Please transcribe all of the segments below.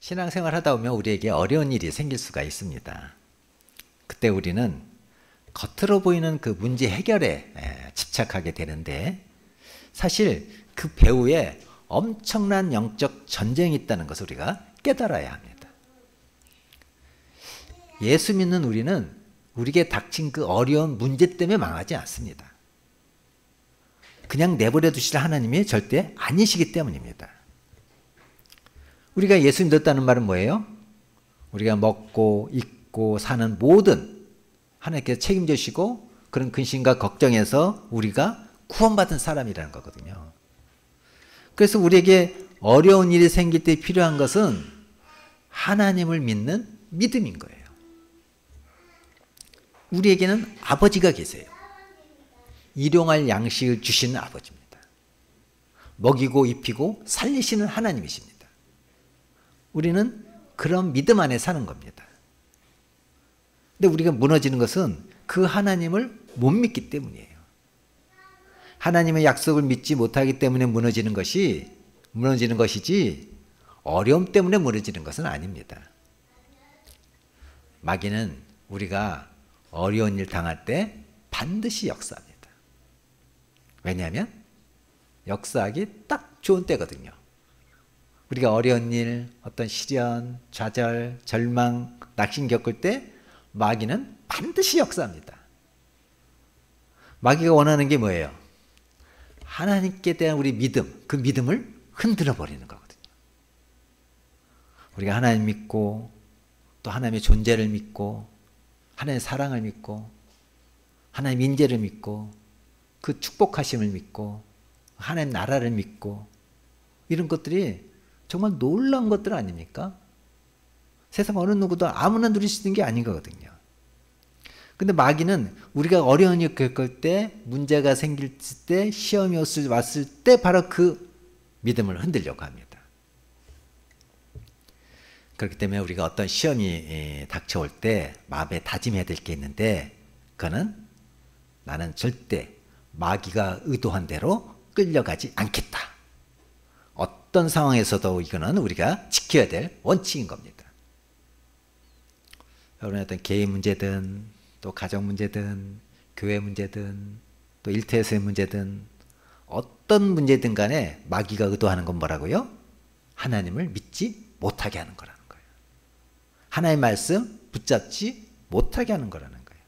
신앙생활 하다 보면 우리에게 어려운 일이 생길 수가 있습니다. 그때 우리는 겉으로 보이는 그 문제 해결에 집착하게 되는데 사실 그 배후에 엄청난 영적 전쟁이 있다는 것을 우리가 깨달아야 합니다. 예수 믿는 우리는 우리에게 닥친 그 어려운 문제 때문에 망하지 않습니다. 그냥 내버려 두실 하나님이 절대 아니시기 때문입니다. 우리가 예수 믿었다는 말은 뭐예요? 우리가 먹고 입고 사는 모든 하나님께서 책임져 주시고 그런 근심과 걱정에서 우리가 구원받은 사람이라는 거거든요. 그래서 우리에게 어려운 일이 생길 때 필요한 것은 하나님을 믿는 믿음인 거예요. 우리에게는 아버지가 계세요. 일용할 양식을 주시는 아버지입니다. 먹이고 입히고 살리시는 하나님이십니다. 우리는 그런 믿음 안에 사는 겁니다. 근데 우리가 무너지는 것은 그 하나님을 못 믿기 때문이에요. 하나님의 약속을 믿지 못하기 때문에 무너지는 것이지 어려움 때문에 무너지는 것은 아닙니다. 마귀는 우리가 어려운 일 당할 때 반드시 역사합니다. 왜냐하면 역사하기 딱 좋은 때거든요. 우리가 어려운 일, 어떤 시련, 좌절, 절망, 낙심 겪을 때 마귀는 반드시 역사합니다. 마귀가 원하는 게 뭐예요? 하나님께 대한 우리 믿음, 그 믿음을 흔들어 버리는 거거든요. 우리가 하나님 믿고 또 하나님의 존재를 믿고 하나님의 사랑을 믿고 하나님의 인재를 믿고 그 축복하심을 믿고 하나님 나라를 믿고 이런 것들이 정말 놀라운 것들 아닙니까? 세상 어느 누구도 아무나 누릴 수 있는 게 아닌 거거든요. 근데 마귀는 우리가 어려운 일 겪을 때, 문제가 생길 때, 시험이 왔을 때 바로 그 믿음을 흔들려고 합니다. 그렇기 때문에 우리가 어떤 시험이 닥쳐올 때 마음에 다짐해야 될 게 있는데 그거는 나는 절대 마귀가 의도한 대로 끌려가지 않겠다. 어떤 상황에서도 이거는 우리가 지켜야 될 원칙인 겁니다. 여러분의 어떤 개인 문제든 또 가정 문제든 교회 문제든 또 일터에서의 문제든 어떤 문제든 간에 마귀가 의도하는 건 뭐라고요? 하나님을 믿지 못하게 하는 거라는 거예요. 하나님의 말씀 붙잡지 못하게 하는 거라는 거예요.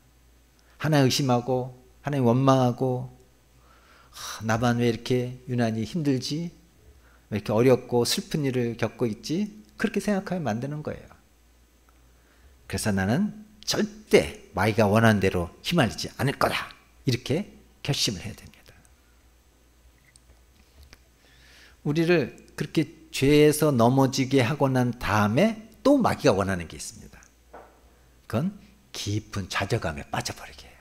하나님 의심하고 하나님 원망하고 나만 왜 이렇게 유난히 힘들지? 왜 이렇게 어렵고 슬픈 일을 겪고 있지? 그렇게 생각하게 만드는 거예요. 그래서 나는 절대 마귀가 원하는 대로 휘말리지 않을 거다. 이렇게 결심을 해야 됩니다. 우리를 그렇게 죄에서 넘어지게 하고 난 다음에 또 마귀가 원하는 게 있습니다. 그건 깊은 좌절감에 빠져버리게 해요.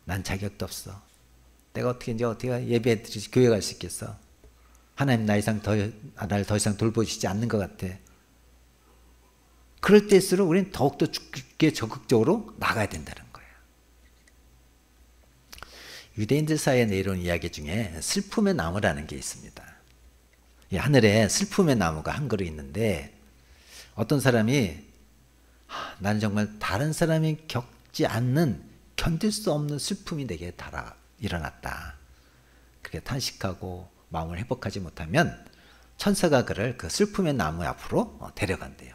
난 자격도 없어. 내가 어떻게 예배드리지 교회 갈 수 있겠어? 하나님 나를 더 이상 돌보시지 않는 것 같아. 그럴 때일수록 우리는 더욱더 죽게 적극적으로 나가야 된다는 거예요. 유대인들 사이에 내려온 이야기 중에 슬픔의 나무라는 게 있습니다. 이 하늘에 슬픔의 나무가 한 그루 있는데 어떤 사람이 나는 정말 다른 사람이 겪지 않는 견딜 수 없는 슬픔이 내게 일어났다. 그렇게 탄식하고 마음을 회복하지 못하면 천사가 그를 그 슬픔의 나무 앞으로 데려간대요.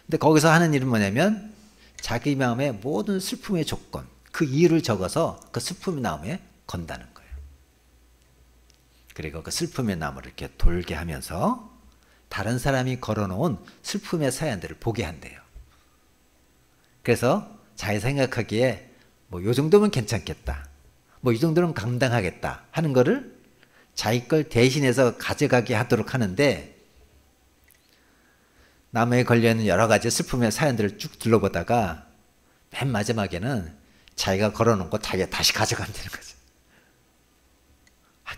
근데 거기서 하는 일은 뭐냐면 자기 마음의 모든 슬픔의 조건, 그 이유를 적어서 그 슬픔의 나무에 건다는 거예요. 그리고 그 슬픔의 나무를 이렇게 돌게 하면서 다른 사람이 걸어놓은 슬픔의 사연들을 보게 한대요. 그래서 자기 생각하기에 뭐 요 정도면 괜찮겠다. 뭐 이 정도는 감당하겠다 하는 거를 자기 걸 대신해서 가져가게 하도록 하는데 나무에 걸려있는 여러 가지 슬픔의 사연들을 쭉 둘러보다가 맨 마지막에는 자기가 걸어놓은 거 자기가 다시 가져간다는 거죠.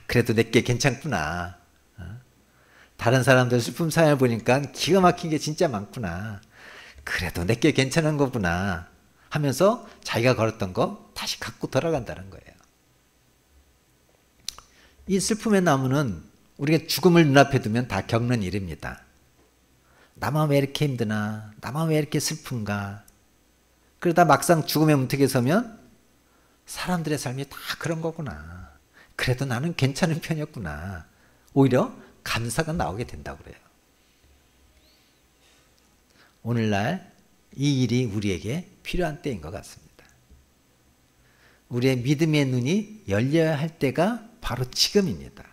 그래도 내게 괜찮구나. 다른 사람들 슬픔 사연을 보니까 기가 막힌 게 진짜 많구나. 그래도 내게 괜찮은 거구나 하면서 자기가 걸었던 거 다시 갖고 돌아간다는 거예요. 이 슬픔의 나무는 우리가 죽음을 눈앞에 두면 다 겪는 일입니다. 나만 왜 이렇게 힘드나? 나만 왜 이렇게 슬픈가? 그러다 막상 죽음의 문턱에 서면 사람들의 삶이 다 그런 거구나. 그래도 나는 괜찮은 편이었구나. 오히려 감사가 나오게 된다고 그래요. 오늘날 이 일이 우리에게 필요한 때인 것 같습니다. 우리의 믿음의 눈이 열려야 할 때가 바로 지금입니다.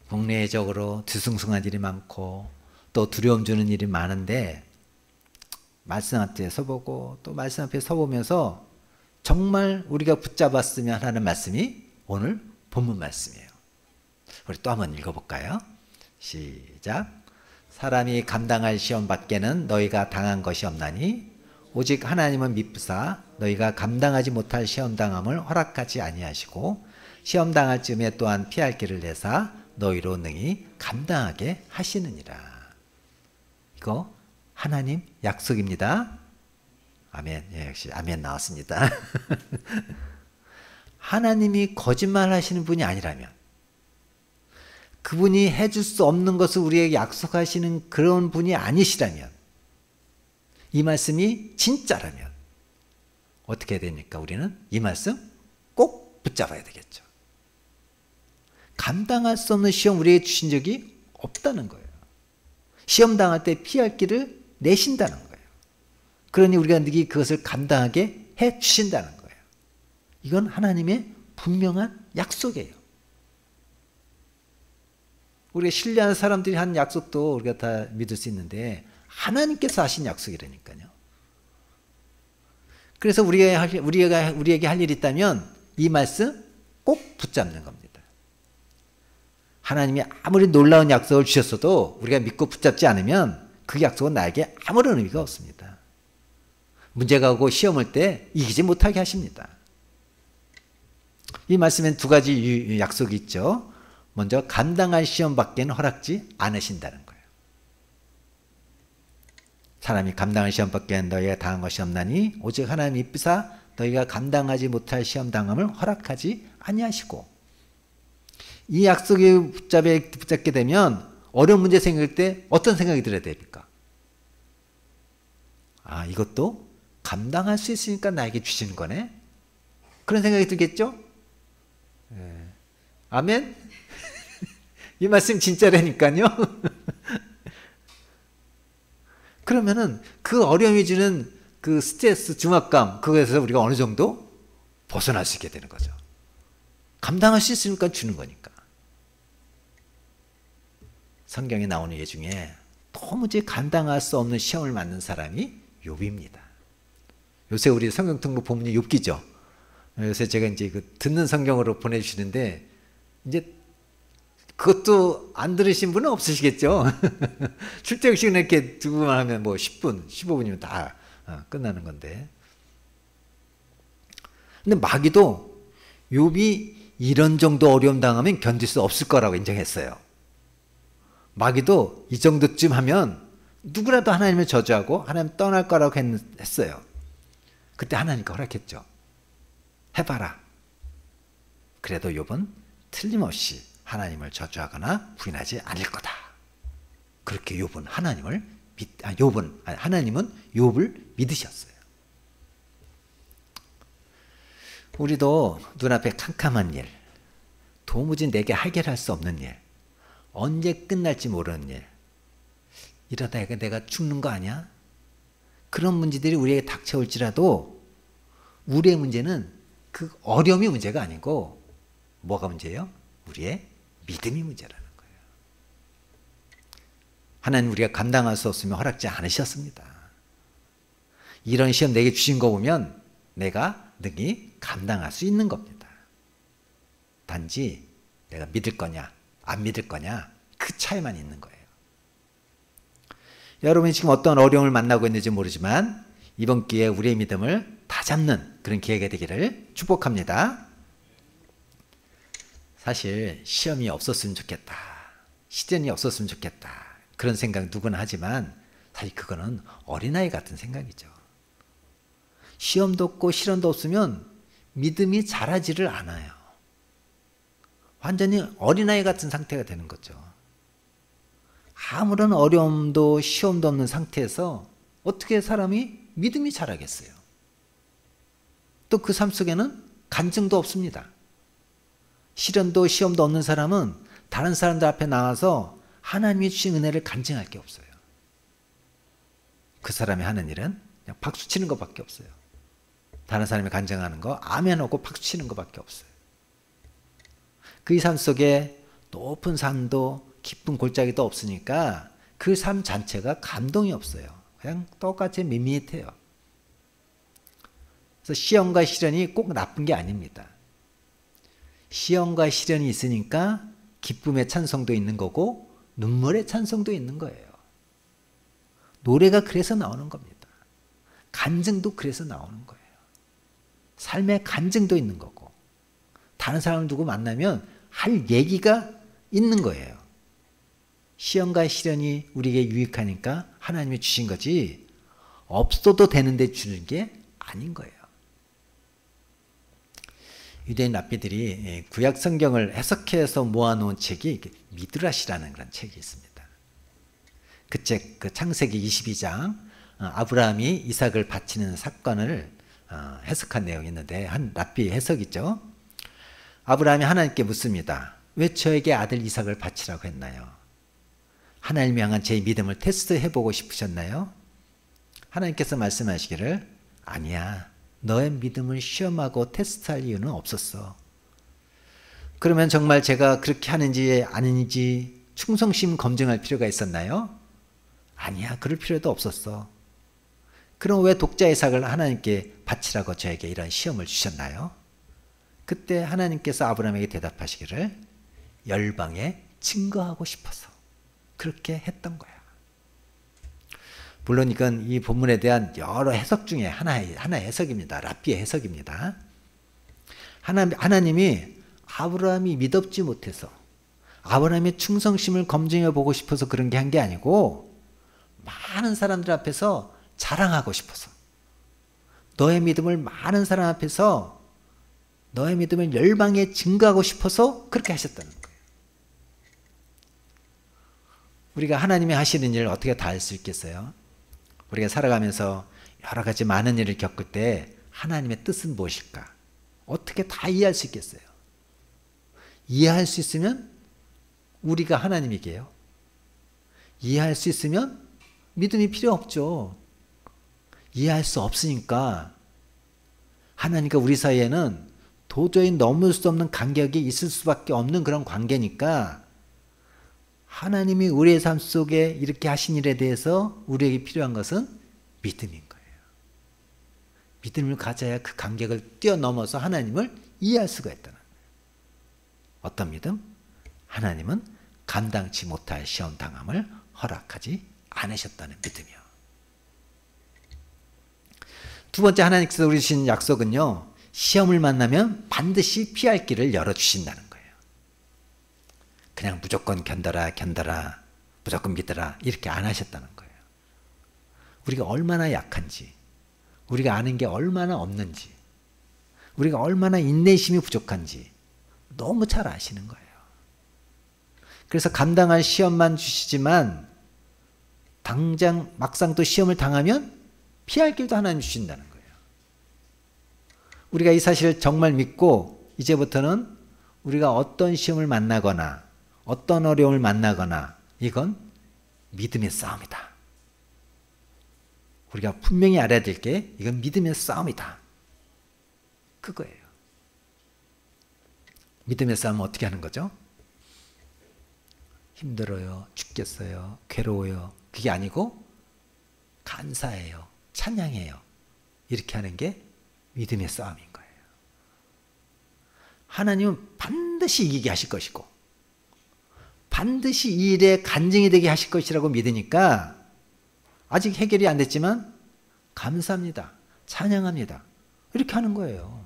국내적으로 뒤숭숭한 일이 많고 또 두려움 주는 일이 많은데 말씀 앞에 서보고 또 말씀 앞에 서보면서 정말 우리가 붙잡았으면 하는 말씀이 오늘 본문 말씀이에요. 우리 또 한번 읽어볼까요? 시작. 사람이 감당할 시험 밖에는 너희가 당한 것이 없나니 오직 하나님은 미쁘사 너희가 감당하지 못할 시험 당함을 허락하지 아니하시고 시험 당할 즈음에 또한 피할 길을 내사 너희로 능히 감당하게 하시느니라. 이거 하나님 약속입니다. 아멘. 예, 역시 아멘 나왔습니다. 하나님이 거짓말 하시는 분이 아니라면, 그분이 해줄 수 없는 것을 우리에게 약속하시는 그런 분이 아니시라면, 이 말씀이 진짜라면 어떻게 해야 됩니까? 우리는 이 말씀 꼭 붙잡아야 되겠죠. 감당할 수 없는 시험 우리에게 주신 적이 없다는 거예요. 시험 당할 때 피할 길을 내신다는 거예요. 그러니 우리가 능히 그것을 감당하게 해 주신다는 거예요. 이건 하나님의 분명한 약속이에요. 우리가 신뢰하는 사람들이 한 약속도 우리가 다 믿을 수 있는데 하나님께서 하신 약속이라니까요. 그래서 우리에게 할 일이 있다면 이 말씀 꼭 붙잡는 겁니다. 하나님이 아무리 놀라운 약속을 주셨어도 우리가 믿고 붙잡지 않으면 그 약속은 나에게 아무런 의미가 없습니다. 문제가 오고 시험 올 때 이기지 못하게 하십니다. 이 말씀엔 두 가지 약속이 있죠. 먼저 감당할 시험 밖에는 허락지 않으신다는 거예요. 사람이 감당할 시험 밖에는 너희가 당한 것이 없나니 오직 하나님 이쁘사 너희가 감당하지 못할 시험 당함을 허락하지 아니하시고, 이 약속에 붙잡게 되면 어려운 문제 생길 때 어떤 생각이 들어야 됩니까? 아, 이것도 감당할 수 있으니까 나에게 주시는 거네? 그런 생각이 들겠죠? 네. 아멘? 이 말씀 진짜라니까요. 그러면은 그 어려움이 주는 그 스트레스, 중압감, 그거에서 우리가 어느 정도 벗어날 수 있게 되는 거죠. 감당할 수 있으니까 주는 거니까. 성경에 나오는 예 중에 도무지 감당할 수 없는 시험을 맞는 사람이 욥입니다. 요새 우리 성경 통독 본문이 욥기죠. 요새 제가 이제 듣는 성경으로 보내주시는데 이제 그것도 안 들으신 분은 없으시겠죠. 출퇴근 시간에 이렇게 두고만 하면 뭐 10분, 15분이면 다 끝나는 건데. 근데 마귀도 욥이 이런 정도 어려움 당하면 견딜 수 없을 거라고 인정했어요. 마귀도 이 정도쯤 하면 누구라도 하나님을 저주하고 하나님 떠날 거라고 했어요. 그때 하나님께 허락했죠. 해봐라. 그래도 욥은 틀림없이 하나님을 저주하거나 부인하지 않을 거다. 그렇게 하나님은 욥을 믿으셨어요. 우리도 눈앞에 캄캄한 일, 도무지 내게 해결할 수 없는 일, 언제 끝날지 모르는 일, 이러다 내가 죽는 거 아니야? 그런 문제들이 우리에게 닥쳐올지라도 우리의 문제는 그 어려움이 문제가 아니고 뭐가 문제예요? 우리의 믿음이 문제라는 거예요. 하나님 우리가 감당할 수 없으면 허락지 않으셨습니다. 이런 시험 내게 주신 거 보면 내가 능히 감당할 수 있는 겁니다. 단지 내가 믿을 거냐 안 믿을 거냐 그 차이만 있는 거예요. 여러분이 지금 어떤 어려움을 만나고 있는지 모르지만 이번 기회에 우리의 믿음을 다잡는 그런 기회가 되기를 축복합니다. 사실 시험이 없었으면 좋겠다, 시련이 없었으면 좋겠다, 그런 생각 누구나 하지만 사실 그거는 어린아이 같은 생각이죠. 시험도 없고 시련도 없으면 믿음이 자라지를 않아요. 완전히 어린아이 같은 상태가 되는 거죠. 아무런 어려움도 시험도 없는 상태에서 어떻게 사람이 믿음이 자라겠어요? 또 그 삶 속에는 간증도 없습니다. 시련도 시험도 없는 사람은 다른 사람들 앞에 나와서 하나님이 주신 은혜를 간증할 게 없어요. 그 사람이 하는 일은 그냥 박수 치는 것밖에 없어요. 다른 사람이 간증하는 거 아멘 하고 박수 치는 것밖에 없어요. 그 삶 속에 높은 산도 깊은 골짜기도 없으니까 그 삶 자체가 감동이 없어요. 그냥 똑같이 밋밋해요. 그래서 시험과 시련이 꼭 나쁜 게 아닙니다. 시험과 시련이 있으니까 기쁨의 찬송도 있는 거고 눈물의 찬송도 있는 거예요. 노래가 그래서 나오는 겁니다. 간증도 그래서 나오는 거예요. 삶의 간증도 있는 거고 다른 사람을 두고 만나면 할 얘기가 있는 거예요. 시험과 시련이 우리에게 유익하니까 하나님이 주신 거지 없어도 되는데 주는 게 아닌 거예요. 유대인 랍비들이 구약 성경을 해석해서 모아놓은 책이 미드라시라는 그런 책이 있습니다. 그 책, 그 창세기 22장 아브라함이 이삭을 바치는 사건을 해석한 내용이 있는데 한 랍비 해석이죠. 아브라함이 하나님께 묻습니다. 왜 저에게 아들 이삭을 바치라고 했나요? 하나님 향한 제 믿음을 테스트해보고 싶으셨나요? 하나님께서 말씀하시기를 아니야. 너의 믿음을 시험하고 테스트할 이유는 없었어. 그러면 정말 제가 그렇게 하는지 아닌지 충성심 검증할 필요가 있었나요? 아니야. 그럴 필요도 없었어. 그럼 왜 독자 이삭을 하나님께 바치라고 저에게 이런 시험을 주셨나요? 그때 하나님께서 아브라함에게 대답하시기를 열방에 증거하고 싶어서 그렇게 했던 거야. 물론 이건 이 본문에 대한 여러 해석 중에 하나의 해석입니다. 랍비의 해석입니다. 하나님이 아브라함이 믿었지 못해서 아브라함의 충성심을 검증해 보고 싶어서 그런 게 한 게 아니고 많은 사람들 앞에서 자랑하고 싶어서 너의 믿음을 많은 사람 앞에서 너의 믿음을 열방에 증거하고 싶어서 그렇게 하셨다는 거예요. 우리가 하나님이 하시는 일을 어떻게 다 할 수 있겠어요? 우리가 살아가면서 여러 가지 많은 일을 겪을 때 하나님의 뜻은 무엇일까? 어떻게 다 이해할 수 있겠어요? 이해할 수 있으면 우리가 하나님이게요. 이해할 수 있으면 믿음이 필요 없죠. 이해할 수 없으니까 하나님과 우리 사이에는 도저히 넘을 수 없는 간격이 있을 수밖에 없는 그런 관계니까 하나님이 우리의 삶 속에 이렇게 하신 일에 대해서 우리에게 필요한 것은 믿음인 거예요. 믿음을 가져야 그 간격을 뛰어넘어서 하나님을 이해할 수가 있다는 거예요. 어떤 믿음? 하나님은 감당치 못할 시험 당함을 허락하지 않으셨다는 믿음이요. 두 번째 하나님께서 우리 주신 약속은요. 시험을 만나면 반드시 피할 길을 열어주신다는 거예요. 그냥 무조건 견뎌라 무조건 믿어라 이렇게 안 하셨다는 거예요. 우리가 얼마나 약한지 우리가 아는 게 얼마나 없는지 우리가 얼마나 인내심이 부족한지 너무 잘 아시는 거예요. 그래서 감당할 시험만 주시지만 당장 막상 또 시험을 당하면 피할 길도 하나님 주신다는 거예요. 우리가 이 사실을 정말 믿고 이제부터는 우리가 어떤 시험을 만나거나 어떤 어려움을 만나거나 이건 믿음의 싸움이다. 우리가 분명히 알아야 될 게 이건 믿음의 싸움이다. 그거예요. 믿음의 싸움은 어떻게 하는 거죠? 힘들어요. 죽겠어요. 괴로워요. 그게 아니고 감사해요. 찬양해요. 이렇게 하는 게 믿음의 싸움인 거예요. 하나님은 반드시 이기게 하실 것이고 반드시 이 일에 간증이 되게 하실 것이라고 믿으니까 아직 해결이 안 됐지만 감사합니다. 찬양합니다. 이렇게 하는 거예요.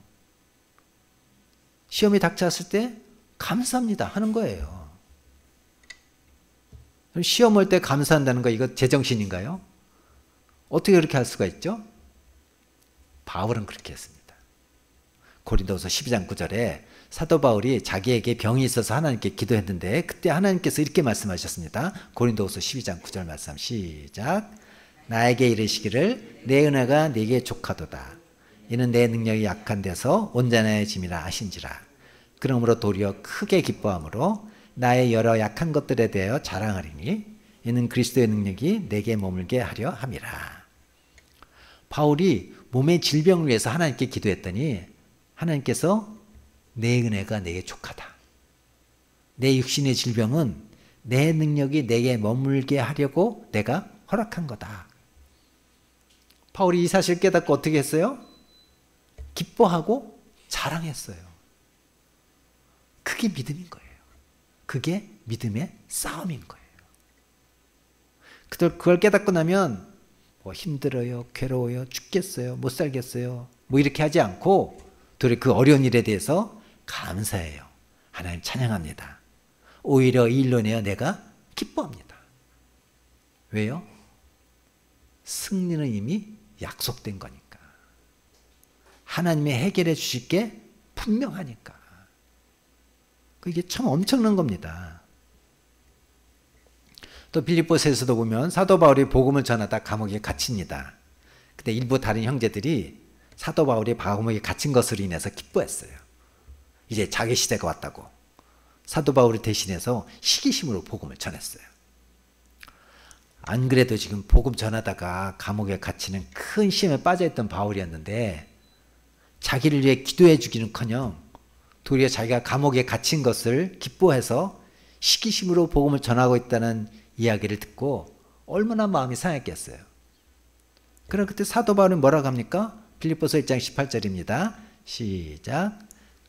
시험이 닥쳤을 때 감사합니다 하는 거예요. 시험 올 때 감사한다는 거 이거 제정신인가요? 어떻게 그렇게 할 수가 있죠? 바울은 그렇게 했습니다. 고린도서 12장 9절에 사도 바울이 자기에게 병이 있어서 하나님께 기도했는데 그때 하나님께서 이렇게 말씀하셨습니다. 고린도후서 12장 9절 말씀 시작. 나에게 이르시기를 내 은혜가 네게 족하도다. 이는 내 능력이 약한 데서 온전해짐이라 하신지라. 그러므로 도리어 크게 기뻐함으로 나의 여러 약한 것들에 대하여 자랑하리니 이는 그리스도의 능력이 내게 머물게 하려 함이라. 바울이 몸의 질병을 위해서 하나님께 기도했더니 하나님께서 내 은혜가 내게 족하다. 내 육신의 질병은 내 능력이 내게 머물게 하려고 내가 허락한 거다. 바울이 이 사실을 깨닫고 어떻게 했어요? 기뻐하고 자랑했어요. 그게 믿음인 거예요. 그게 믿음의 싸움인 거예요. 그걸 깨닫고 나면 뭐 힘들어요, 괴로워요, 죽겠어요, 못 살겠어요 뭐 이렇게 하지 않고 도리어 그 어려운 일에 대해서 감사해요. 하나님 찬양합니다. 오히려 이 일로 인하여 내가 기뻐합니다. 왜요? 승리는 이미 약속된 거니까. 하나님이 해결해 주실 게 분명하니까. 그게 참 엄청난 겁니다. 또 빌립보서에서도 보면 사도 바울이 복음을 전하다 감옥에 갇힙니다. 근데 일부 다른 형제들이 사도 바울이 감옥에 갇힌 것으로 인해서 기뻐했어요. 이제 자기 시대가 왔다고. 사도 바울을 대신해서 시기심으로 복음을 전했어요. 안 그래도 지금 복음 전하다가 감옥에 갇히는 큰 시험에 빠져있던 바울이었는데 자기를 위해 기도해 주기는커녕 도리어 자기가 감옥에 갇힌 것을 기뻐해서 시기심으로 복음을 전하고 있다는 이야기를 듣고 얼마나 마음이 상했겠어요. 그럼 그때 사도 바울은 뭐라고 합니까? 빌립보서 1장 18절입니다. 시작.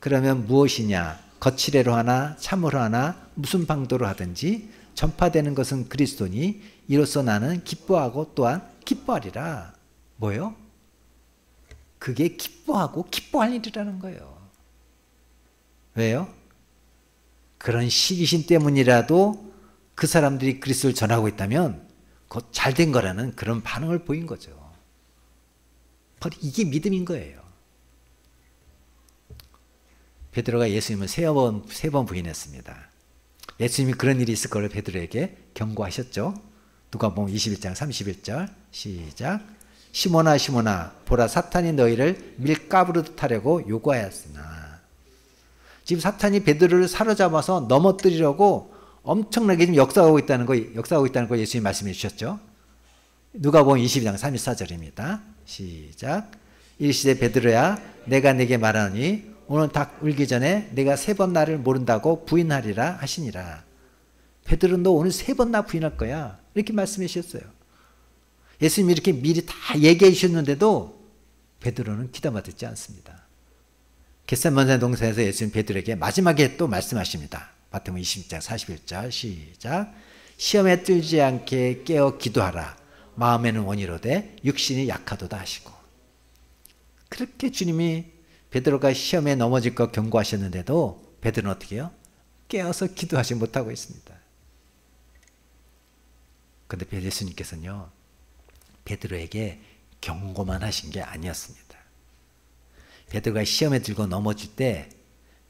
그러면 무엇이냐? 거칠애로 하나 참으로 하나 무슨 방도로 하든지 전파되는 것은 그리스도니 이로써 나는 기뻐하고 또한 기뻐하리라. 뭐요? 그게 기뻐하고 기뻐할 일이라는 거예요. 왜요? 그런 시기심 때문이라도 그 사람들이 그리스도를 전하고 있다면 곧 잘된 거라는 그런 반응을 보인 거죠. 바로 이게 믿음인 거예요. 베드로가 예수님을 세 번 부인했습니다. 예수님이 그런 일이 있을 거를 베드로에게 경고하셨죠. 누가복음 21장 31절 시작. 시몬아 시몬아 보라 사탄이 너희를 밀가부르듯 하려고 요구하였으나. 지금 사탄이 베드로를 사로잡아서 넘어뜨리려고 엄청나게 지금 역사하고 있다는 거 예수님이 말씀해 주셨죠. 누가복음 22장 34절입니다. 시작. 일시되 베드로야 내가 네게 말하니 오늘 닭 울기 전에 내가 3번 나를 모른다고 부인하리라 하시니라. 베드로 너 오늘 3번 나 부인할 거야. 이렇게 말씀해 주셨어요. 예수님이 이렇게 미리 다 얘기해 주셨는데도 베드로는 귀담아 듣지 않습니다. 겟세마네 동산에서 예수님 베드로에게 마지막에 또 말씀하십니다. 마태복음 20장 41절 시작. 시험에 들지 않게 깨어 기도하라. 마음에는 원이로되 육신이 약하도다 하시고. 그렇게 주님이 베드로가 시험에 넘어질 것 경고하셨는데도 베드로는 어떻게 해요? 깨어서 기도하지 못하고 있습니다. 그런데 예수님께서는요, 베드로에게 경고만 하신 게 아니었습니다. 베드로가 시험에 들고 넘어질 때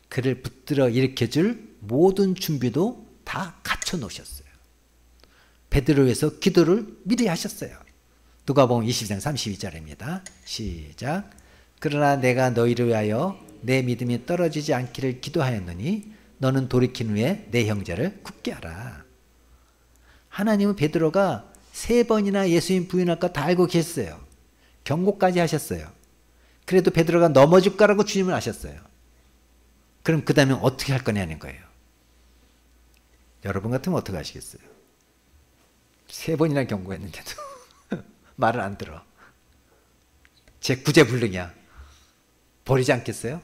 그를 붙들어 일으켜줄 모든 준비도 다 갖춰 놓으셨어요. 베드로를 위해서 기도를 미리 하셨어요. 누가복음 22장 32절입니다. 시작. 그러나 내가 너희를 위하여 내 믿음이 떨어지지 않기를 기도하였느니 너는 돌이킨 후에 내 형제를 굳게 하라. 하나님은 베드로가 3번이나 예수님 부인할 거 다 알고 계셨어요. 경고까지 하셨어요. 그래도 베드로가 넘어질 거라고 주님은 아셨어요. 그럼 그 다음에 어떻게 할 거냐는 거예요. 여러분 같으면 어떻게 하시겠어요? 3번이나 경고했는데도 말을 안 들어. 제 구제불능이야. 버리지 않겠어요?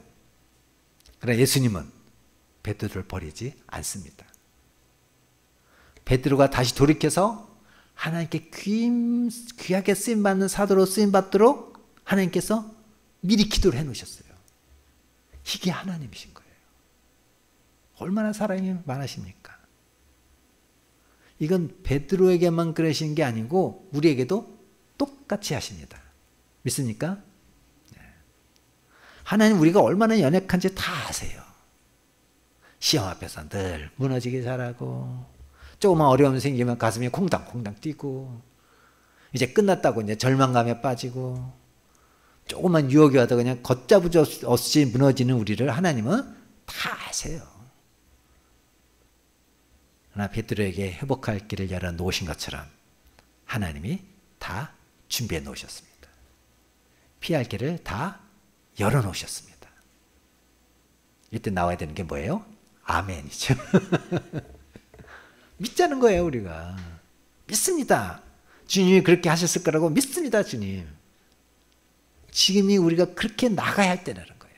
그러나 예수님은 베드로를 버리지 않습니다. 베드로가 다시 돌이켜서 하나님께 귀하게 쓰임받는 사도로 쓰임받도록 하나님께서 미리 기도를 해놓으셨어요. 이게 하나님이신 거예요. 얼마나 사랑이 많으십니까? 이건 베드로에게만 그러신 게 아니고 우리에게도 똑같이 하십니다. 믿습니까? 하나님 우리가 얼마나 연약한지 다 아세요. 시험 앞에서 늘 무너지게 잘하고, 조금만 어려움이 생기면 가슴이 콩당콩당 뛰고, 이제 끝났다고 이제 절망감에 빠지고, 조금만 유혹이 와도 그냥 걷잡을 수 없이 무너지는 우리를 하나님은 다 아세요. 그러나 베드로에게 회복할 길을 열어 놓으신 것처럼 하나님이 다 준비해 놓으셨습니다. 피할 길을 다 열어 놓으셨습니다. 이때 나와야 되는 게 뭐예요? 아멘이죠. 믿자는 거예요, 우리가. 믿습니다. 주님이 그렇게 하셨을 거라고 믿습니다, 주님. 지금이 우리가 그렇게 나가야 할 때라는 거예요.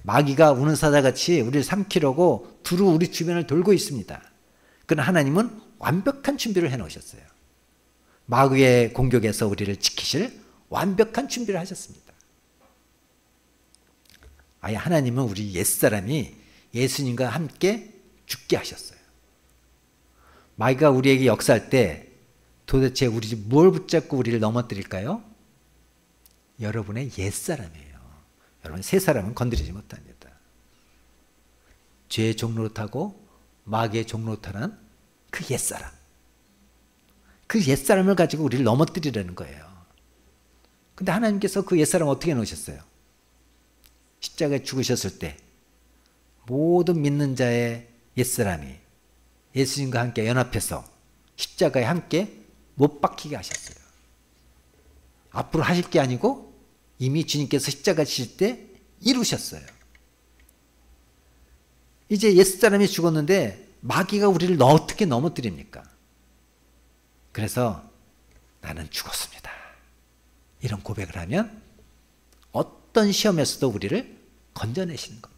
마귀가 우는 사자같이 우리를 삼키려고 두루 우리 주변을 돌고 있습니다. 그러나 하나님은 완벽한 준비를 해놓으셨어요. 마귀의 공격에서 우리를 지키실 완벽한 준비를 하셨습니다. 아예 하나님은 우리 옛사람이 예수님과 함께 죽게 하셨어요. 마귀가 우리에게 역사할 때 도대체 우리 뭘 붙잡고 우리를 넘어뜨릴까요? 여러분의 옛사람이에요. 여러분 새 사람은 건드리지 못합니다. 죄의 종로로 타고 마귀의 종로로 타는 그 옛사람. 그 옛사람을 가지고 우리를 넘어뜨리려는 거예요. 근데 하나님께서 그 옛사람을 어떻게 놓으셨어요? 십자가에 죽으셨을 때 모든 믿는 자의 옛사람이 예수님과 함께 연합해서 십자가에 함께 못 박히게 하셨어요. 앞으로 하실 게 아니고 이미 주님께서 십자가 지실 때 이루셨어요. 이제 옛사람이 죽었는데 마귀가 우리를 어떻게 넘어뜨립니까? 그래서 나는 죽었습니다. 이런 고백을 하면 어떤 시험에서도 우리를 건져내시는 겁니다.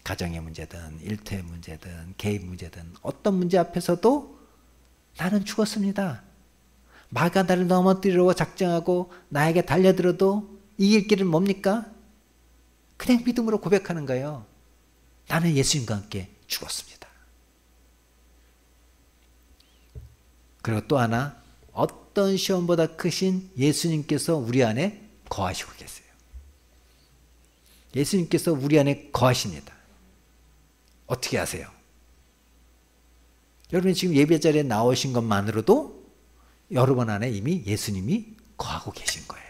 가정의 문제든 일터의 문제든 개인 문제든 어떤 문제 앞에서도 나는 죽었습니다. 마귀가 나를 넘어뜨리려고 작정하고 나에게 달려들어도 이길 길은 뭡니까? 그냥 믿음으로 고백하는 거예요. 나는 예수님과 함께 죽었습니다. 그리고 또 하나, 어떤 시험보다 크신 예수님께서 우리 안에 거하시고 계세요. 예수님께서 우리 안에 거하십니다. 어떻게 하세요? 여러분이 지금 예배 자리에 나오신 것만으로도 여러분 안에 이미 예수님이 거하고 계신 거예요.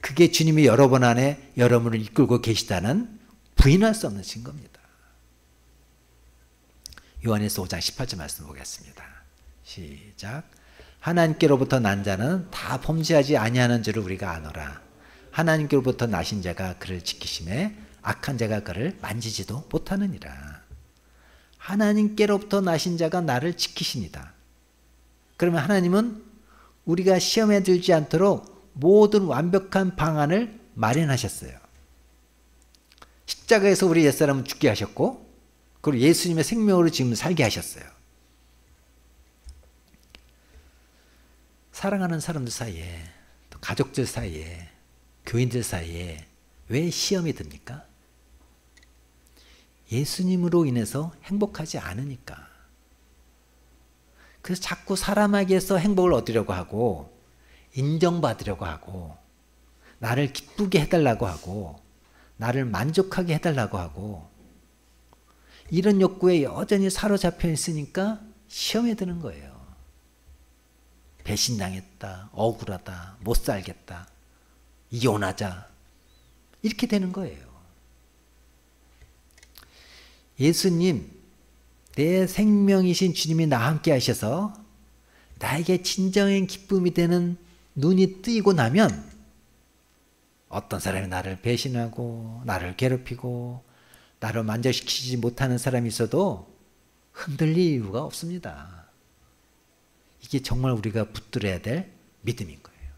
그게 주님이 여러분 안에 여러분을 이끌고 계시다는 부인할 수 없는 증거입니다. 요한일서 5장 18절 말씀 보겠습니다. 시작. 하나님께로부터 난 자는 다 범죄하지 아니하는 줄을 우리가 아노라. 하나님께로부터 나신 자가 그를 지키심에 악한 자가 그를 만지지도 못하느니라. 하나님께로부터 나신 자가 나를 지키십니다. 그러면 하나님은 우리가 시험에 들지 않도록 모든 완벽한 방안을 마련하셨어요. 십자가에서 우리 옛사람은 죽게 하셨고, 그리고 예수님의 생명으로 지금 살게 하셨어요. 사랑하는 사람들 사이에, 또 가족들 사이에, 교인들 사이에 왜 시험이 듭니까? 예수님으로 인해서 행복하지 않으니까. 그래서 자꾸 사람에게서 행복을 얻으려고 하고, 인정받으려고 하고, 나를 기쁘게 해달라고 하고, 나를 만족하게 해달라고 하고, 이런 욕구에 여전히 사로잡혀 있으니까 시험에 드는 거예요. 배신당했다, 억울하다, 못 살겠다, 이혼하자, 이렇게 되는 거예요. 예수님, 내 생명이신 주님이 나와 함께 하셔서 나에게 진정한 기쁨이 되는 눈이 뜨이고 나면 어떤 사람이 나를 배신하고 나를 괴롭히고 나를 만족시키지 못하는 사람이 있어도 흔들릴 이유가 없습니다. 이게 정말 우리가 붙들어야 될 믿음인 거예요.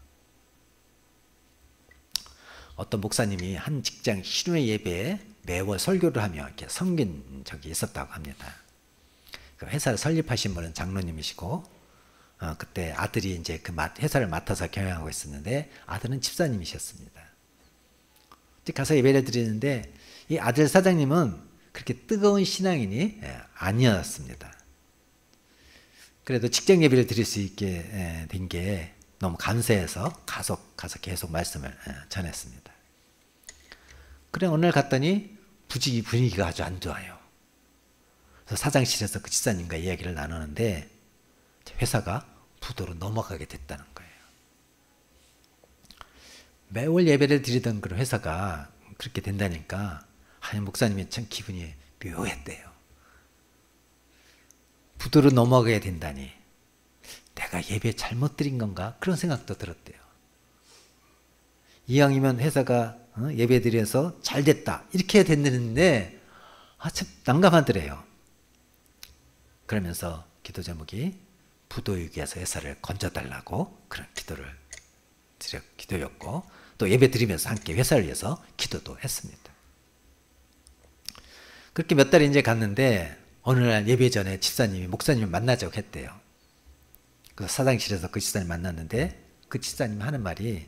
어떤 목사님이 한 직장 신우회 예배에 매월 설교를 하며 이렇게 섬긴 적이 있었다고 합니다. 그 회사를 설립하신 분은 장로님이시고, 그때 아들이 이제 그 회사를 맡아서 경영하고 있었는데, 아들은 집사님이셨습니다. 가서 예배를 드리는데, 이 아들 사장님은 그렇게 뜨거운 신앙인이 아니었습니다. 그래도 직장 예배를 드릴 수 있게 된 게 너무 감사해서 가서 계속 말씀을 전했습니다. 그래 어느 날 갔더니 분위기가 아주 안 좋아요. 그래서 사장실에서 그 집사님과 이야기를 나누는데 회사가 부도로 넘어가게 됐다는 거예요. 매월 예배를 드리던 그런 회사가 그렇게 된다니까 한 목사님이 참 기분이 묘했대요. 부도로 넘어가게 된다니 내가 예배 잘못 드린 건가? 그런 생각도 들었대요. 이왕이면 회사가 예배 드려서 잘 됐다 이렇게 됐는데 참 난감하더래요. 그러면서 기도 제목이 부도 위기에서 회사를 건져달라고 그런 기도였고 또 예배 드리면서 함께 회사를 위해서 기도도 했습니다. 그렇게 몇 달이 이제 갔는데 어느 날 예배 전에 집사님이 목사님을 만나자고 했대요. 그래서 사장실에서 그 집사님 만났는데 그 집사님 하는 말이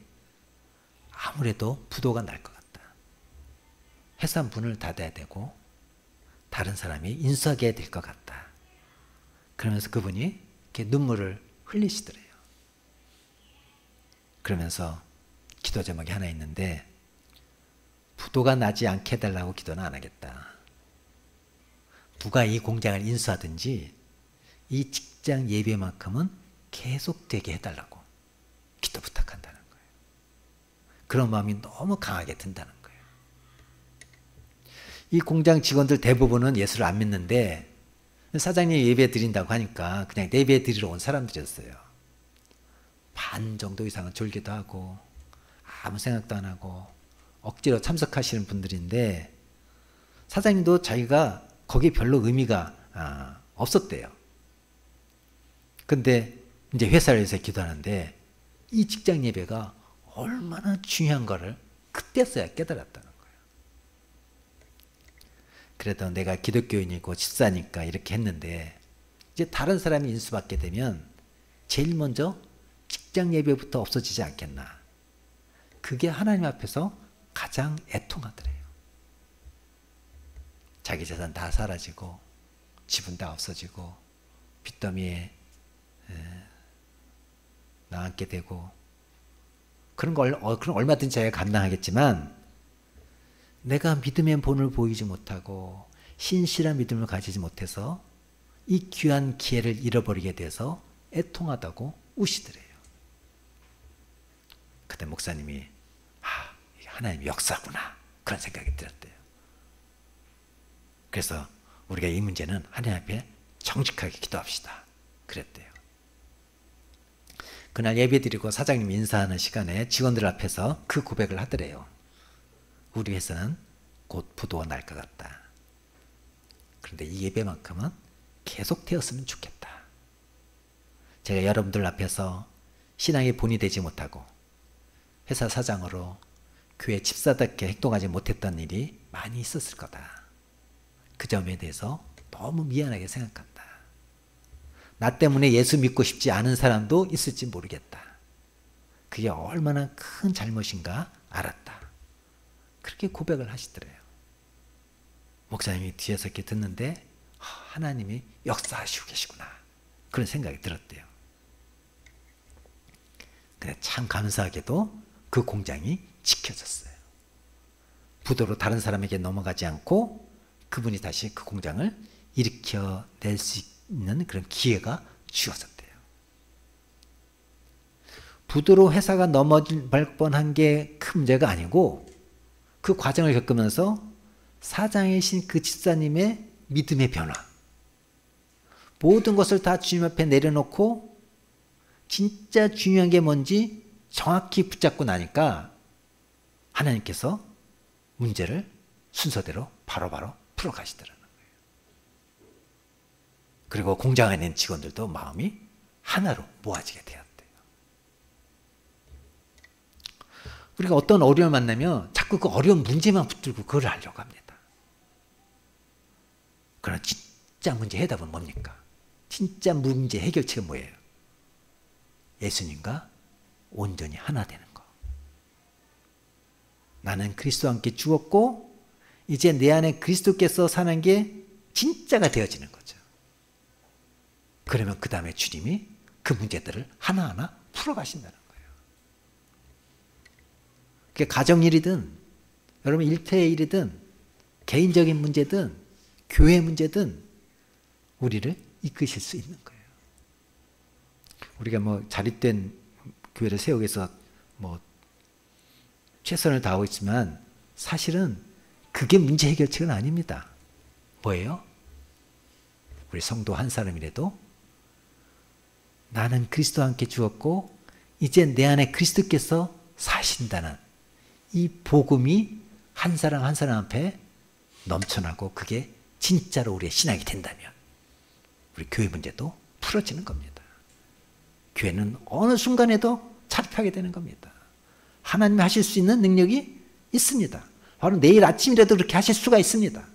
아무래도 부도가 날 것 같다. 회사 문을 닫아야 되고 다른 사람이 인수하게 될 것 같다. 그러면서 그분이 이렇게 눈물을 흘리시더래요. 그러면서 기도 제목이 하나 있는데 부도가 나지 않게 해달라고 기도는 안 하겠다. 누가 이 공장을 인수하든지 이 직장 예배만큼은 계속되게 해달라고 기도 부탁한다는 거예요. 그런 마음이 너무 강하게 든다는 거예요. 이 공장 직원들 대부분은 예수를 안 믿는데 사장님이 예배 드린다고 하니까 그냥 예배 드리러 온 사람들이었어요. 반 정도 이상은 졸기도 하고 아무 생각도 안 하고 억지로 참석하시는 분들인데 사장님도 자기가 거기에 별로 의미가 없었대요. 근데 이제 회사를 위해서 기도하는데 이 직장 예배가 얼마나 중요한 거를 그때서야 깨달았다는 거예요. 그래도 내가 기독교인이고 집사니까 이렇게 했는데 이제 다른 사람이 인수받게 되면 제일 먼저 직장 예배부터 없어지지 않겠나. 그게 하나님 앞에서 가장 애통하더래요. 자기 재산 다 사라지고 집은 다 없어지고 빚더미에 나앉게 되고 그런 거 얼마든지 자기가 감당하겠지만 내가 믿음의 본을 보이지 못하고 신실한 믿음을 가지지 못해서 이 귀한 기회를 잃어버리게 돼서 애통하다고 우시더래요. 그때 목사님이 이게 하나님의 역사구나 그런 생각이 들었대요. 그래서 우리가 이 문제는 하나님 앞에 정직하게 기도합시다 그랬대요. 그날 예배드리고 사장님 인사하는 시간에 직원들 앞에서 그 고백을 하더래요. 우리 회사는 곧 부도가 날 것 같다. 그런데 이 예배만큼은 계속 되었으면 좋겠다. 제가 여러분들 앞에서 신앙의 본이 되지 못하고 회사 사장으로 교회 집사답게 행동하지 못했던 일이 많이 있었을 거다. 그 점에 대해서 너무 미안하게 생각한다. 나 때문에 예수 믿고 싶지 않은 사람도 있을지 모르겠다. 그게 얼마나 큰 잘못인가 알았다. 그렇게 고백을 하시더래요. 목사님이 뒤에서 이렇게 듣는데 하나님이 역사하시고 계시구나 그런 생각이 들었대요. 근데 참 감사하게도 그 공장이 지켜졌어요. 부도로 다른 사람에게 넘어가지 않고 그분이 다시 그 공장을 일으켜낼 수 있는 그런 기회가 주어졌대요. 부도로 회사가 넘어질 뻔한 게 큰 문제가 아니고 그 과정을 겪으면서 사장이신 그 집사님의 믿음의 변화, 모든 것을 다 주님 앞에 내려놓고 진짜 중요한 게 뭔지 정확히 붙잡고 나니까 하나님께서 문제를 순서대로 바로바로 풀어가시더라는 거예요. 그리고 공장 안에 있는 직원들도 마음이 하나로 모아지게 되었대요. 우리가 어떤 어려움을 만나면 자꾸 그 어려운 문제만 붙들고 그걸 하려고 합니다. 그러나 진짜 문제 해답은 뭡니까? 진짜 문제 해결책은 뭐예요? 예수님과 온전히 하나 되는 거. 나는 그리스도와 함께 죽었고 이제 내 안에 그리스도께서 사는 게 진짜가 되어지는 거죠. 그러면 그 다음에 주님이 그 문제들을 하나하나 풀어가신다는 거예요. 그게 가정일이든 여러분 일대일이든 개인적인 문제든 교회 문제든 우리를 이끄실 수 있는 거예요. 우리가 뭐 자립된 교회를 세우기 위해서 뭐 최선을 다하고 있지만 사실은 그게 문제 해결책은 아닙니다. 뭐예요? 우리 성도 한 사람이라도 나는 그리스도와 함께 죽었고 이제 내 안에 그리스도께서 사신다는 이 복음이 한 사람 한 사람 앞에 넘쳐나고 그게 진짜로 우리의 신앙이 된다면 우리 교회 문제도 풀어지는 겁니다. 교회는 어느 순간에도 자립하게 되는 겁니다. 하나님이 하실 수 있는 능력이 있습니다. 바로 내일 아침이라도 그렇게 하실 수가 있습니다.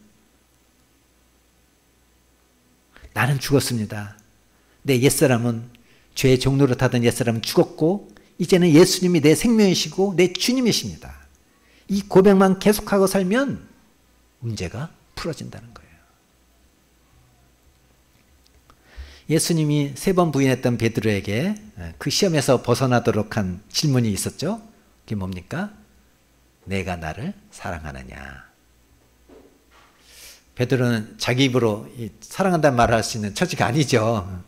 나는 죽었습니다. 내 옛사람은 죄의 종로로 타던 옛사람은 죽었고 이제는 예수님이 내 생명이시고 내 주님이십니다. 이 고백만 계속하고 살면 문제가 풀어진다는 거예요. 예수님이 3번 부인했던 베드로에게 그 시험에서 벗어나도록 한 질문이 있었죠. 그게 뭡니까? 내가 나를 사랑하느냐. 베드로는 자기 입으로 사랑한다는 말을 할 수 있는 처지가 아니죠.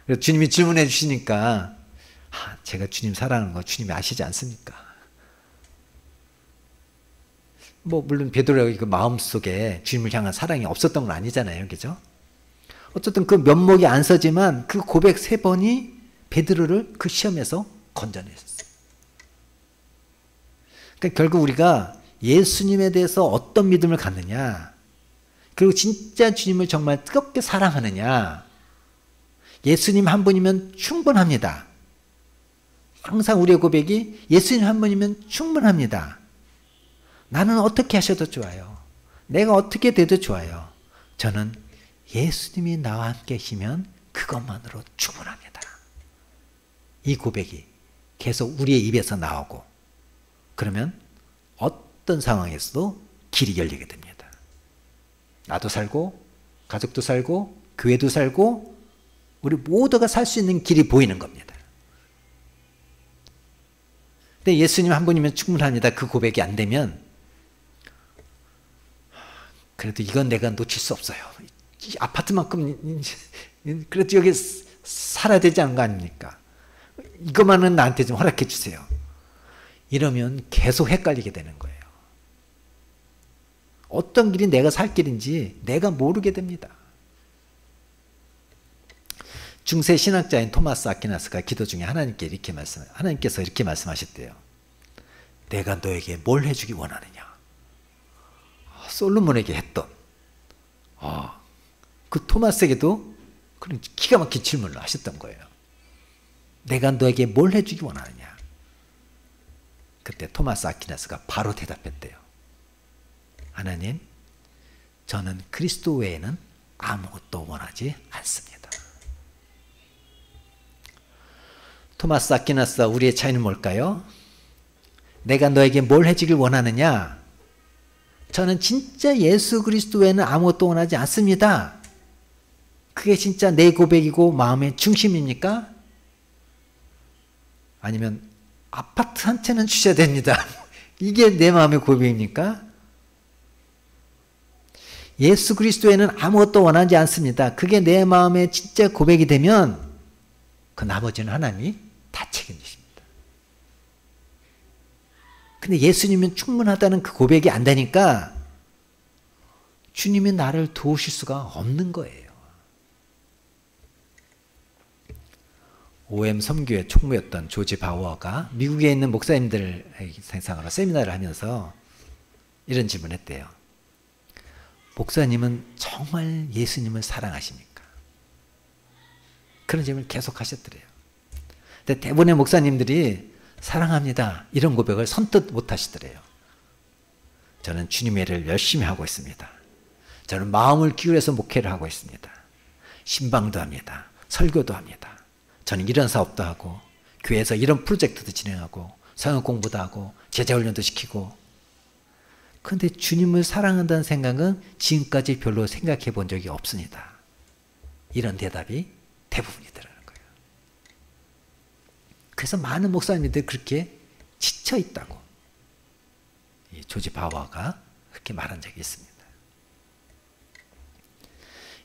그래서 주님이 질문해 주시니까 제가 주님 사랑하는 거 주님이 아시지 않습니까? 뭐 물론 베드로의 그 마음속에 주님을 향한 사랑이 없었던 건 아니잖아요. 그죠? 어쨌든 그 면목이 안 서지만 그 고백 3번이 베드로를 그 시험에서 건져냈었어요. 그러니까 결국 우리가 예수님에 대해서 어떤 믿음을 갖느냐, 그리고 진짜 주님을 정말 뜨겁게 사랑하느냐, 예수님 한 분이면 충분합니다. 항상 우리의 고백이 예수님 한 분이면 충분합니다. 나는 어떻게 하셔도 좋아요. 내가 어떻게 돼도 좋아요. 저는 예수님이 나와 함께 계시면 그것만으로 충분합니다. 이 고백이 계속 우리의 입에서 나오고 그러면 어떤 상황에서도 길이 열리게 됩니다. 나도 살고 가족도 살고 교회도 살고 우리 모두가 살 수 있는 길이 보이는 겁니다. 근데 예수님 한 분이면 충분합니다. 그 고백이 안 되면 그래도 이건 내가 놓칠 수 없어요. 이 아파트만큼 그래도 여기 살아야 되지 않은 거 아닙니까? 이것만은 나한테 좀 허락해 주세요. 이러면 계속 헷갈리게 되는 거예요. 어떤 길이 내가 살 길인지 내가 모르게 됩니다. 중세 신학자인 토마스 아퀴나스가 기도 중에 하나님께서 이렇게 말씀하셨대요. 내가 너에게 뭘 해주기 원하느냐? 솔로몬에게 했던 그 토마스에게도 그런 기가 막힌 질문을 하셨던 거예요. 내가 너에게 뭘 해주기 원하느냐? 그때 토마스 아퀴나스가 바로 대답했대요. 하나님, 저는 그리스도 외에는 아무것도 원하지 않습니다. 토마스 아퀴나스와 우리의 차이는 뭘까요? 내가 너에게 뭘 해주길 원하느냐? 저는 진짜 예수 그리스도 외에는 아무것도 원하지 않습니다. 그게 진짜 내 고백이고 마음의 중심입니까? 아니면 아파트 한 채는 주셔야 됩니다. 이게 내 마음의 고백입니까? 예수 그리스도에는 아무것도 원하지 않습니다. 그게 내 마음의 진짜 고백이 되면 그 나머지는 하나님이 다 책임지십니다. 근데 예수님은 충분하다는 그 고백이 안 되니까 주님이 나를 도우실 수가 없는 거예요. OM 선교회 총무였던 조지 바워가 미국에 있는 목사님들 상으로 세미나를 하면서 이런 질문을 했대요. 목사님은 정말 예수님을 사랑하십니까? 그런 질문을 계속 하셨더래요. 근데 대부분의 목사님들이 사랑합니다 이런 고백을 선뜻 못 하시더래요. 저는 주님의 일을 열심히 하고 있습니다. 저는 마음을 기울여서 목회를 하고 있습니다. 신방도 합니다. 설교도 합니다. 저는 이런 사업도 하고 교회에서 이런 프로젝트도 진행하고 성역 공부도 하고 제자훈련도 시키고. 그런데 주님을 사랑한다는 생각은 지금까지 별로 생각해 본 적이 없습니다. 이런 대답이 대부분이더라는 거예요. 그래서 많은 목사님들이 그렇게 지쳐 있다고. 이 조지 바워가 그렇게 말한 적이 있습니다.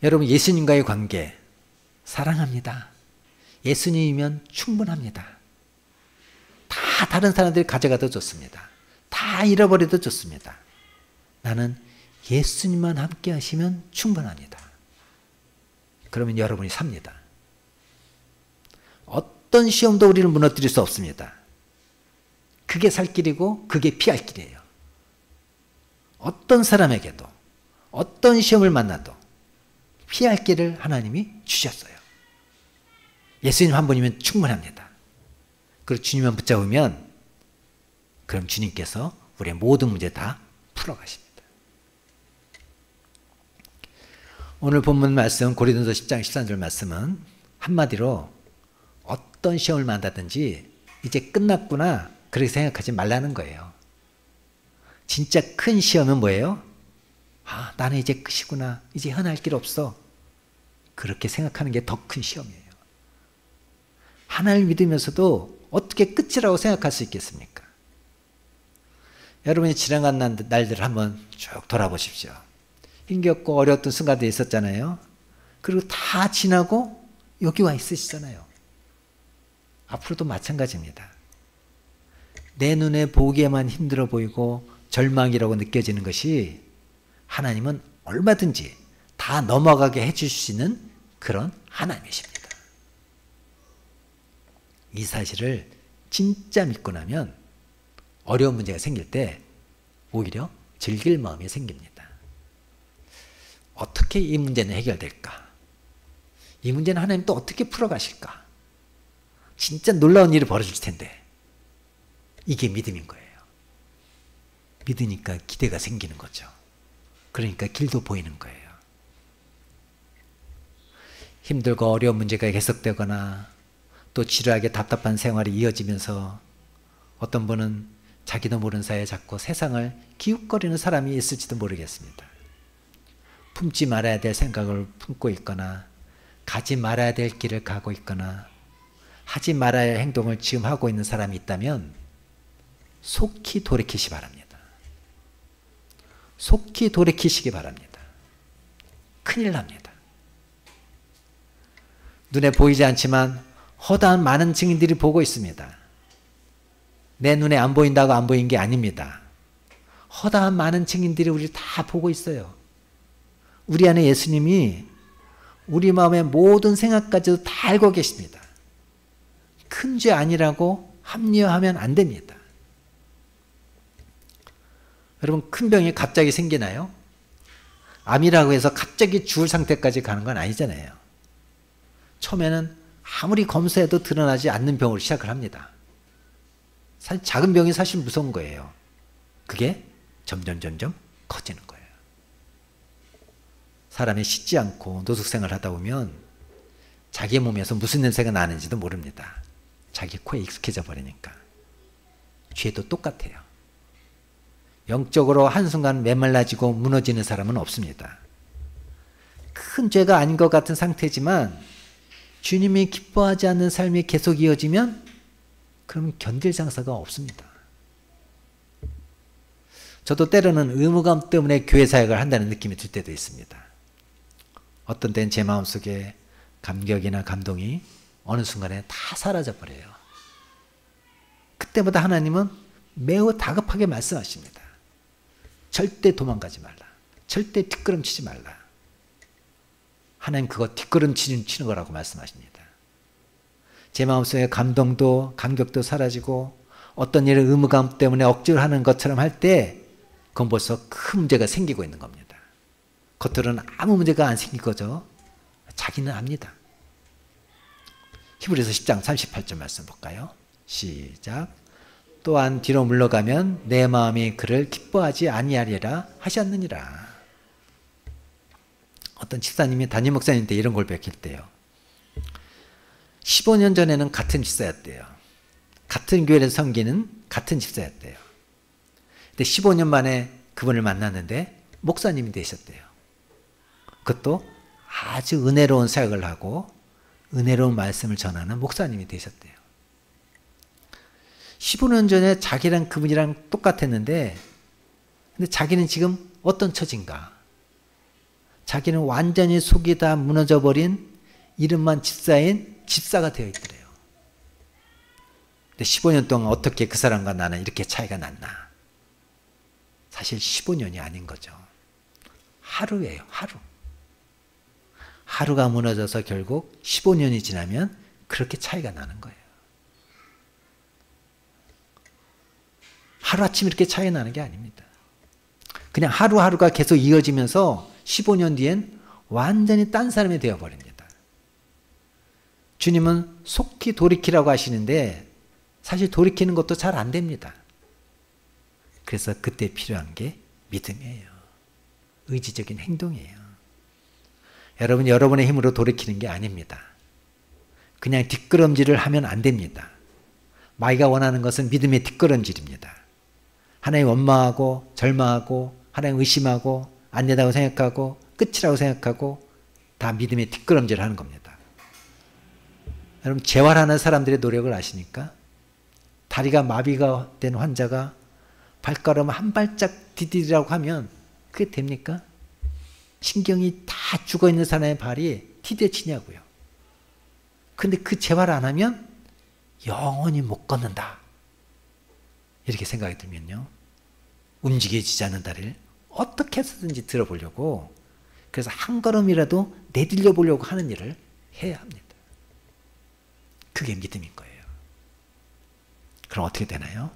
여러분, 예수님과의 관계 사랑합니다. 예수님이면 충분합니다. 다 다른 사람들이 가져가도 좋습니다. 다 잃어버려도 좋습니다. 나는 예수님만 함께 하시면 충분합니다. 그러면 여러분이 삽니다. 어떤 시험도 우리를 무너뜨릴 수 없습니다. 그게 살 길이고 그게 피할 길이에요. 어떤 사람에게도 어떤 시험을 만나도 피할 길을 하나님이 주셨어요. 예수님 한 분이면 충분합니다. 그리고 주님만 붙잡으면 그럼 주님께서 우리의 모든 문제 다 풀어가십니다. 오늘 본문 말씀 고린도서 10장 13절 말씀은 한마디로 어떤 시험을 만나든지 이제 끝났구나 그렇게 생각하지 말라는 거예요. 진짜 큰 시험은 뭐예요? 아, 나는 이제 끝이구나. 이제 현할 길 없어. 그렇게 생각하는 게 더 큰 시험이에요. 하나님을 믿으면서도 어떻게 끝이라고 생각할 수 있겠습니까? 여러분이 지나간 날들을 한번 쭉 돌아보십시오. 힘겹고 어려웠던 순간들이 있었잖아요. 그리고 다 지나고 여기 와 있으시잖아요. 앞으로도 마찬가지입니다. 내 눈에 보기에만 힘들어 보이고 절망이라고 느껴지는 것이 하나님은 얼마든지 다 넘어가게 해주시는 그런 하나님이십니다. 이 사실을 진짜 믿고 나면 어려운 문제가 생길 때 오히려 즐길 마음이 생깁니다. 어떻게 이 문제는 해결될까? 이 문제는 하나님 또 어떻게 풀어가실까? 진짜 놀라운 일이 벌어질 텐데 이게 믿음인 거예요. 믿으니까 기대가 생기는 거죠. 그러니까 길도 보이는 거예요. 힘들고 어려운 문제가 계속되거나 또 지루하게 답답한 생활이 이어지면서 어떤 분은 자기도 모르는 사이에 자꾸 세상을 기웃거리는 사람이 있을지도 모르겠습니다. 품지 말아야 될 생각을 품고 있거나 가지 말아야 될 길을 가고 있거나 하지 말아야 할 행동을 지금 하고 있는 사람이 있다면 속히 돌이키시 바랍니다. 속히 돌이키시기 바랍니다. 큰일 납니다. 눈에 보이지 않지만 허다한 많은 증인들이 보고 있습니다. 내 눈에 안 보인다고 안 보인 게 아닙니다. 허다한 많은 증인들이 우리를 다 보고 있어요. 우리 안에 예수님이 우리 마음의 모든 생각까지도 다 알고 계십니다. 큰 죄 아니라고 합리화하면 안 됩니다. 여러분, 큰 병이 갑자기 생기나요? 암이라고 해서 갑자기 죽을 상태까지 가는 건 아니잖아요. 처음에는 아무리 검사해도 드러나지 않는 병으로 시작을 합니다. 사실 작은 병이 사실 무서운 거예요. 그게 점점 커지는 거예요. 사람이 씻지 않고 노숙생활을 하다 보면 자기 몸에서 무슨 냄새가 나는지도 모릅니다. 자기 코에 익숙해져 버리니까. 죄도 똑같아요. 영적으로 한순간 메말라지고 무너지는 사람은 없습니다. 큰 죄가 아닌 것 같은 상태지만 주님이 기뻐하지 않는 삶이 계속 이어지면 그럼 견딜 장사가 없습니다. 저도 때로는 의무감 때문에 교회 사역을 한다는 느낌이 들 때도 있습니다. 어떤 때는 제 마음속에 감격이나 감동이 어느 순간에 다 사라져버려요. 그때마다 하나님은 매우 다급하게 말씀하십니다. 절대 도망가지 말라. 절대 뒷걸음치지 말라. 하나님 그거 뒷걸음치는 거라고 말씀하십니다. 제 마음속에 감동도 감격도 사라지고 어떤 일을 의무감 때문에 억지로 하는 것처럼 할 때 그건 벌써 큰 문제가 생기고 있는 겁니다. 겉으로는 아무 문제가 안 생길 거죠. 자기는 압니다. 히브리서 10장 38절 말씀 볼까요? 시작. 또한 뒤로 물러가면 내 마음이 그를 기뻐하지 아니하리라 하셨느니라. 어떤 집사님이 담임 목사님한테 이런 걸 베낄 때요. 15년 전에는 같은 집사였대요. 같은 교회를 섬기는 같은 집사였대요. 근데 15년 만에 그분을 만났는데 목사님이 되셨대요. 그것도 아주 은혜로운 사역을 하고 은혜로운 말씀을 전하는 목사님이 되셨대요. 15년 전에 자기랑 그분이랑 똑같았는데 근데 자기는 지금 어떤 처진가? 자기는 완전히 속이 다 무너져 버린 이름만 집사인 집사가 되어 있더래요. 근데 15년 동안 어떻게 그 사람과 나는 이렇게 차이가 났나? 사실 15년이 아닌 거죠. 하루예요, 하루. 하루가 무너져서 결국 15년이 지나면 그렇게 차이가 나는 거예요. 하루아침 이렇게 차이 나는 게 아닙니다. 그냥 하루하루가 계속 이어지면서 15년 뒤엔 완전히 딴 사람이 되어버립니다. 주님은 속히 돌이키라고 하시는데 사실 돌이키는 것도 잘 안 됩니다. 그래서 그때 필요한 게 믿음이에요. 의지적인 행동이에요. 여러분, 여러분의 힘으로 돌이키는 게 아닙니다. 그냥 뒷걸음질을 하면 안 됩니다. 마귀가 원하는 것은 믿음의 뒷걸음질입니다. 하나님 원망하고 절망하고 하나님 의심하고 안 된다고 생각하고 끝이라고 생각하고 다 믿음의 뒷걸음질을 하는 겁니다. 여러분, 재활하는 사람들의 노력을 아십니까? 다리가 마비가 된 환자가 발걸음 한 발짝 디디라고 하면 그게 됩니까? 신경이 다 죽어있는 사람의 발이 디뎌지냐고요. 근데 그 재활 안 하면 영원히 못 걷는다. 이렇게 생각이 들면요. 움직여지지 않는 다리를 어떻게 해서든지 들어보려고, 그래서 한 걸음이라도 내딜려 보려고 하는 일을 해야 합니다. 그게 믿음인 거예요. 그럼 어떻게 되나요?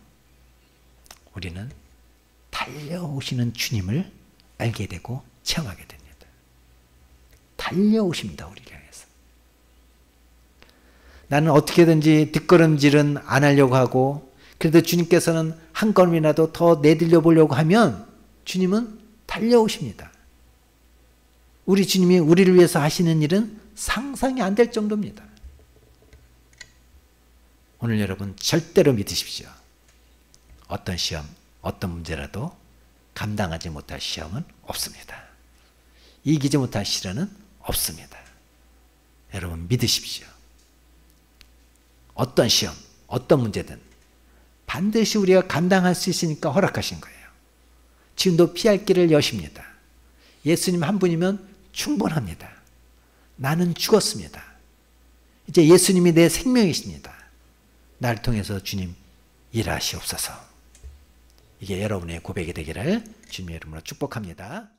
우리는 달려오시는 주님을 알게 되고 체험하게 됩니다. 달려오십니다, 우리를 향해서. 나는 어떻게든지 뒷걸음질은 안 하려고 하고, 그래도 주님께서는 한 걸음이라도 더 내딜려 보려고 하면 주님은 달려오십니다. 우리 주님이 우리를 위해서 하시는 일은 상상이 안 될 정도입니다. 오늘 여러분 절대로 믿으십시오. 어떤 시험, 어떤 문제라도 감당하지 못할 시험은 없습니다. 이기지 못할 시련은 없습니다. 여러분 믿으십시오. 어떤 시험, 어떤 문제든 반드시 우리가 감당할 수 있으니까 허락하신 거예요. 지금도 피할 길을 여십니다. 예수님 한 분이면 충분합니다. 나는 죽었습니다. 이제 예수님이 내 생명이십니다. 나를 통해서 주님 일하시옵소서. 이게 여러분의 고백이 되기를 주님의 이름으로 축복합니다.